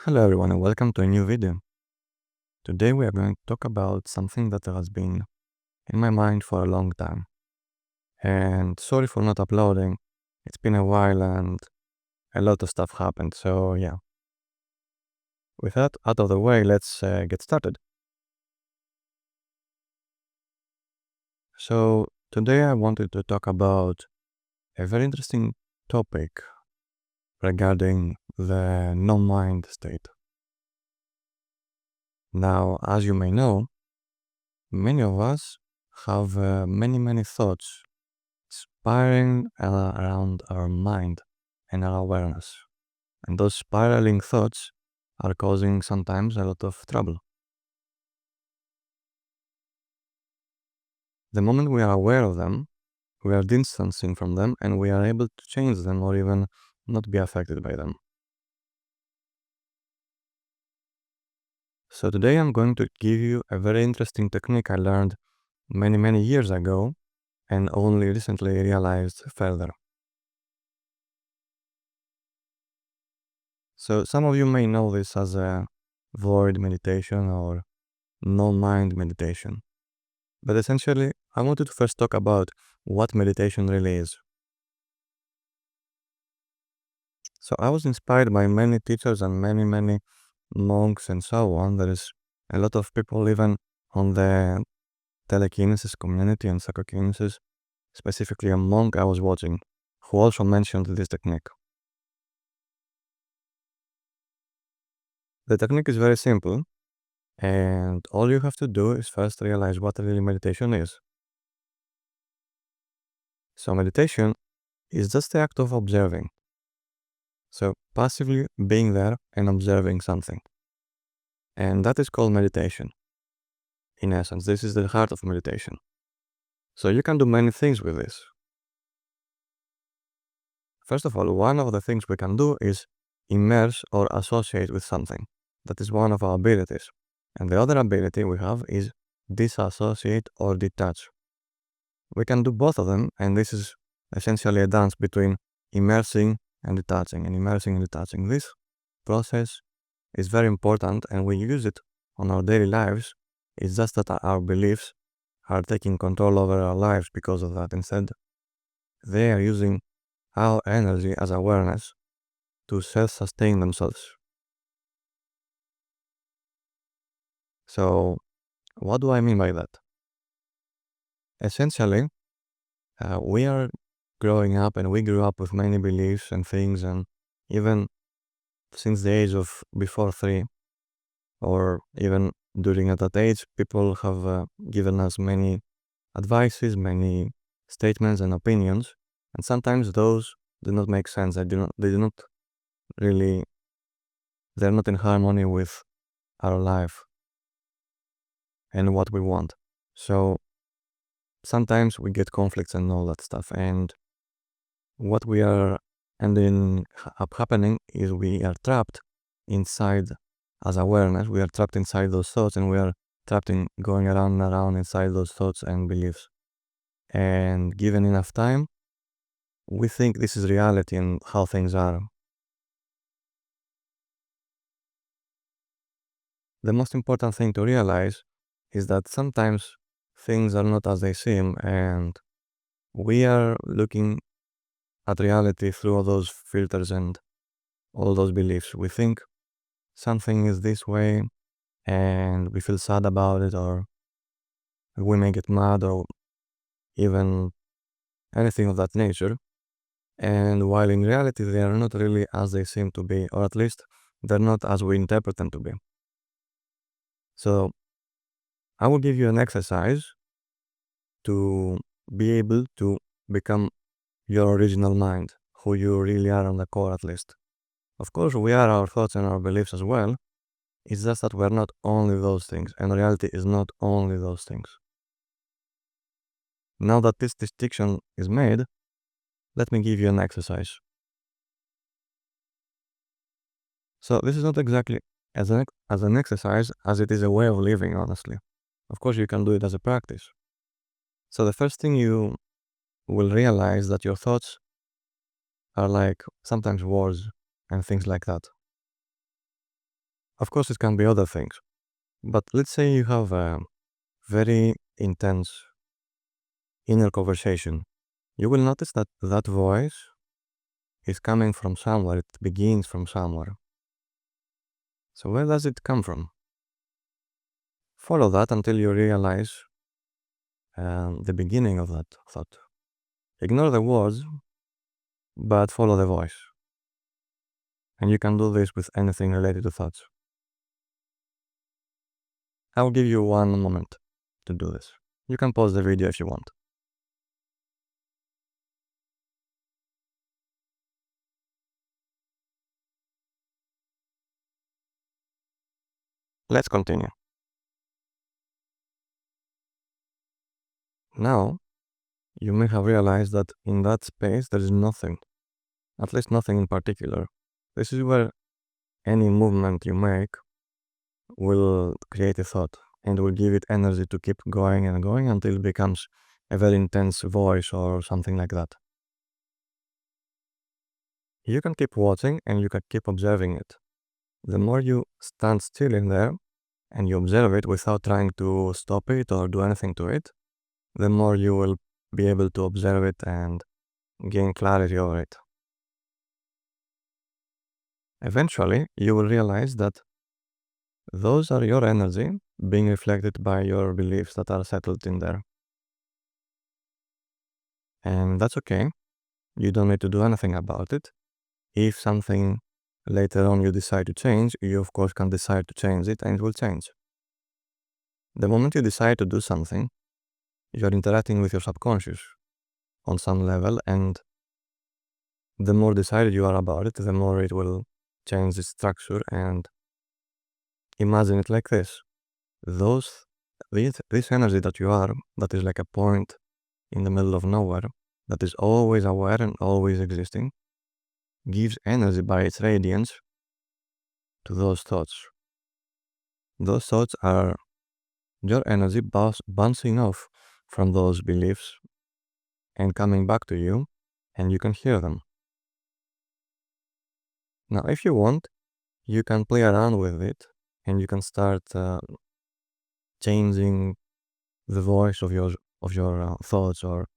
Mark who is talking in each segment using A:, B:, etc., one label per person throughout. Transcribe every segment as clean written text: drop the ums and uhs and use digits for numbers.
A: Hello everyone and welcome to a new video. Today we are going to talk about something that has been in my mind for a long time. And sorry for not uploading. It's been a while and a lot of stuff happened. So yeah. With that out of the way, let's get started. So today I wanted to talk about a very interesting topic regarding the non-mind state. Now, as you may know, many of us have many thoughts spiraling around our mind and our awareness. And those spiraling thoughts are causing sometimes a lot of trouble. The moment we are aware of them, we are distancing from them and we are able to change them or even not be affected by them. So today I'm going to give you a very interesting technique I learned many years ago and only recently realized further. So some of you may know this as a void meditation or non-mind meditation. But essentially, I wanted to first talk about what meditation really is. So I was inspired by many teachers and many monks and so on. There is a lot of people even on the telekinesis community and psychokinesis, specifically a monk I was watching, who also mentioned this technique. The technique is very simple, and all you have to do is first realize what really meditation is. So meditation is just the act of observing. So passively being there and observing something. And that is called meditation. In essence, this is the heart of meditation. So you can do many things with this. First of all, one of the things we can do is immerse or associate with something. That is one of our abilities. And the other ability we have is disassociate or detach. We can do both of them, and this is essentially a dance between immersing and detaching, and immersing and detaching. This process is very important and we use it on our daily lives. It's just that our beliefs are taking control over our lives because of that. Instead, they are using our energy as awareness to self-sustain themselves. So, what do I mean by that? Essentially, we are growing up and we grew up with many beliefs and things, and even since the age of before 3, or even during at that age, people have given us many advices, many statements and opinions, and sometimes those do not make sense. They do not really, they're not in harmony with our life and what we want. So sometimes we get conflicts and all that stuff. And what we are ending up happening is we are trapped inside as awareness. We are trapped inside those thoughts and we are trapped in going around and around inside those thoughts and beliefs. And given enough time, we think this is reality and how things are. The most important thing to realize is that sometimes things are not as they seem, and we are looking at reality through all those filters and all those beliefs. We think something is this way and we feel sad about it, or we may get mad, or even anything of that nature. And while in reality they are not really as they seem to be, or at least they're not as we interpret them to be. So I will give you an exercise to be able to become your original mind, who you really are on the core at least. Of course, we are our thoughts and our beliefs as well. It's just that we're not only those things, and reality is not only those things. Now that this distinction is made, let me give you an exercise. So this is not exactly as an exercise as it is a way of living, honestly. Of course, you can do it as a practice. So the first thing you will realize that your thoughts are like sometimes words and things like that. Of course, it can be other things. But let's say you have a very intense inner conversation. You will notice that that voice is coming from somewhere. It begins from somewhere. So where does it come from? Follow that until you realize the beginning of that thought. Ignore the words, but follow the voice. And you can do this with anything related to thoughts. I'll give you one moment to do this. You can pause the video if you want. Let's continue. Now, you may have realized that in that space there is nothing, at least nothing in particular. This is where any movement you make will create a thought and will give it energy to keep going and going until it becomes a very intense voice or something like that. You can keep watching and you can keep observing it. The more you stand still in there and you observe it without trying to stop it or do anything to it, the more you will be able to observe it and gain clarity over it. Eventually, you will realize that those are your energy being reflected by your beliefs that are settled in there. And that's okay. You don't need to do anything about it. If something later on you decide to change, you of course can decide to change it and it will change. The moment you decide to do something, you're interacting with your subconscious on some level, and the more decided you are about it, the more it will change its structure. And imagine it like this. This energy that you are, that is like a point in the middle of nowhere, that is always aware and always existing, gives energy by its radiance to those thoughts. Those thoughts are your energy bouncing off from those beliefs and coming back to you, and you can hear them. Now, if you want, you can play around with it and you can start changing the voice of your thoughts, or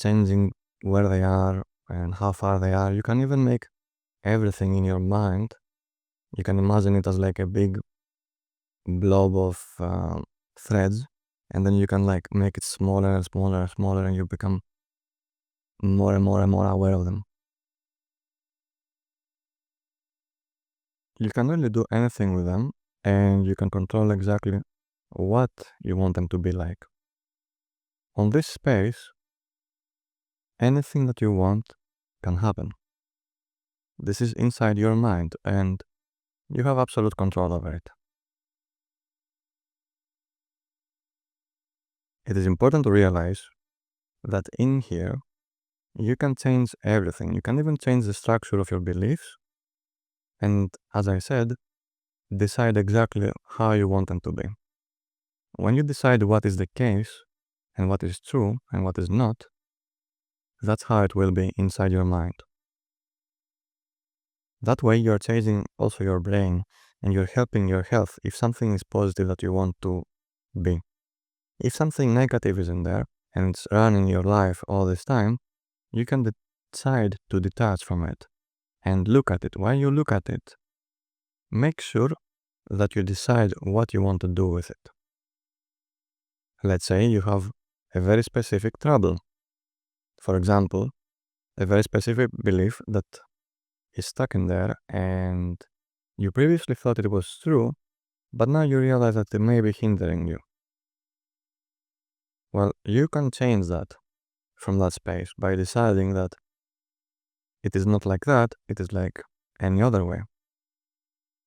A: changing where they are and how far they are. You can even make everything in your mind. You can imagine it as like a big blob of threads, and then you can like make it smaller and smaller and smaller, and you become more and more and more aware of them. You can really do anything with them, and you can control exactly what you want them to be like. On this space, anything that you want can happen. This is inside your mind, and you have absolute control over it. It is important to realize that in here, you can change everything. You can even change the structure of your beliefs, and as I said, decide exactly how you want them to be. When you decide what is the case, and what is true, and what is not, that's how it will be inside your mind. That way you're changing also your brain, and you're helping your health if something is positive that you want to be. If something negative is in there, and it's running your life all this time, you can decide to detach from it and look at it. While you look at it, make sure that you decide what you want to do with it. Let's say you have a very specific trouble. For example, a very specific belief that is stuck in there, and you previously thought it was true, but now you realize that it may be hindering you. Well, you can change that from that space by deciding that it is not like that, it is like any other way.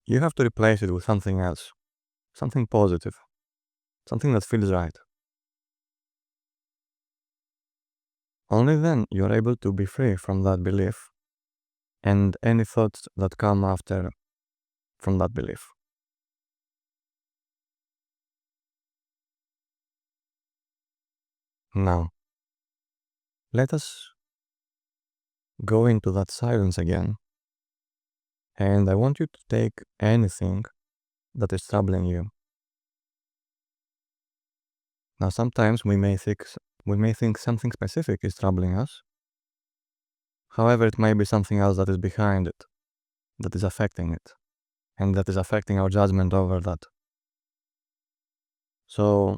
A: You have to replace it with something else, something positive, something that feels right. Only then you're able to be free from that belief and any thoughts that come after from that belief. Now, let us go into that silence again, and I want you to take anything that is troubling you. Now, sometimes we may think something specific is troubling us. However, it may be something else that is behind it, that is affecting it, and that is affecting our judgment over that. So,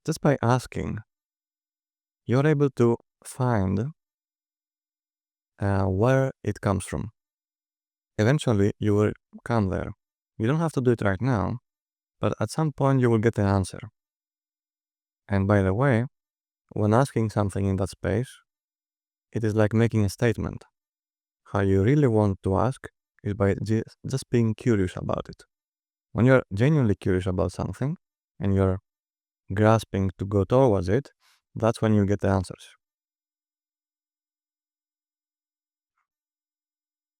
A: just by asking, you're able to find where it comes from. Eventually, you will come there. You don't have to do it right now, but at some point you will get the answer. And by the way, when asking something in that space, it is like making a statement. How you really want to ask is by just being curious about it. When you're genuinely curious about something and you're grasping to go towards it, that's when you get the answers.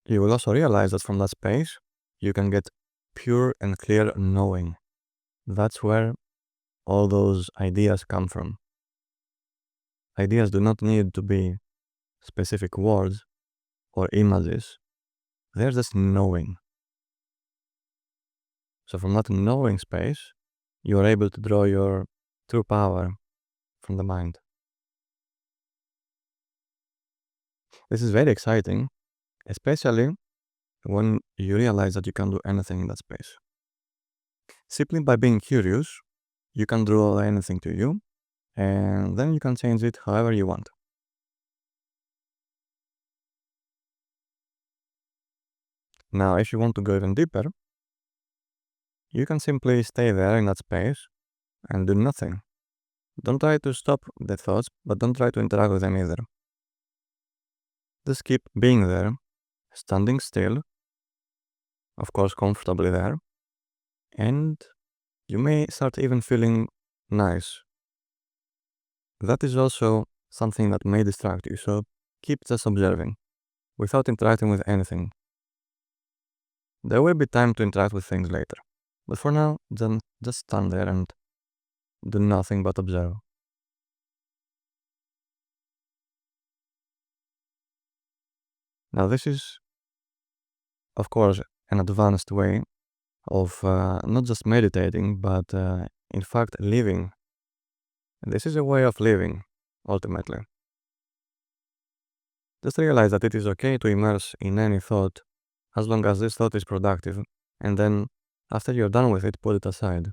A: You will also realize that from that space, you can get pure and clear knowing. That's where all those ideas come from. Ideas do not need to be specific words or images. They're just knowing. So from that knowing space, you are able to draw your true power from the mind. This is very exciting, especially when you realize that you can do anything in that space. Simply by being curious, you can draw anything to you, and then you can change it however you want. Now, if you want to go even deeper, you can simply stay there in that space and do nothing. Don't try to stop the thoughts, but don't try to interact with them either. Just keep being there, standing still, of course comfortably there, and you may start even feeling nice. That is also something that may distract you, so keep just observing, without interacting with anything. There will be time to interact with things later, but for now, then just stand there and do nothing but observe. Now this is, of course, an advanced way of not just meditating, but in fact living. This is a way of living, ultimately. Just realize that it is okay to immerse in any thought as long as this thought is productive, and then after you're done with it, put it aside,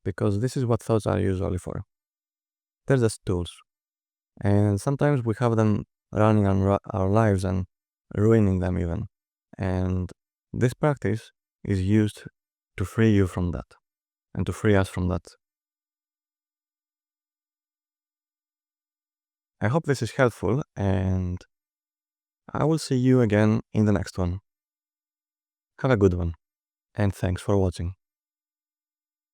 A: because this is what thoughts are usually for. They're just tools, and sometimes we have them running our lives and ruining them even, and this practice is used to free you from that, and to free us from that. I hope this is helpful, and I will see you again in the next one. Have a good one, and thanks for watching.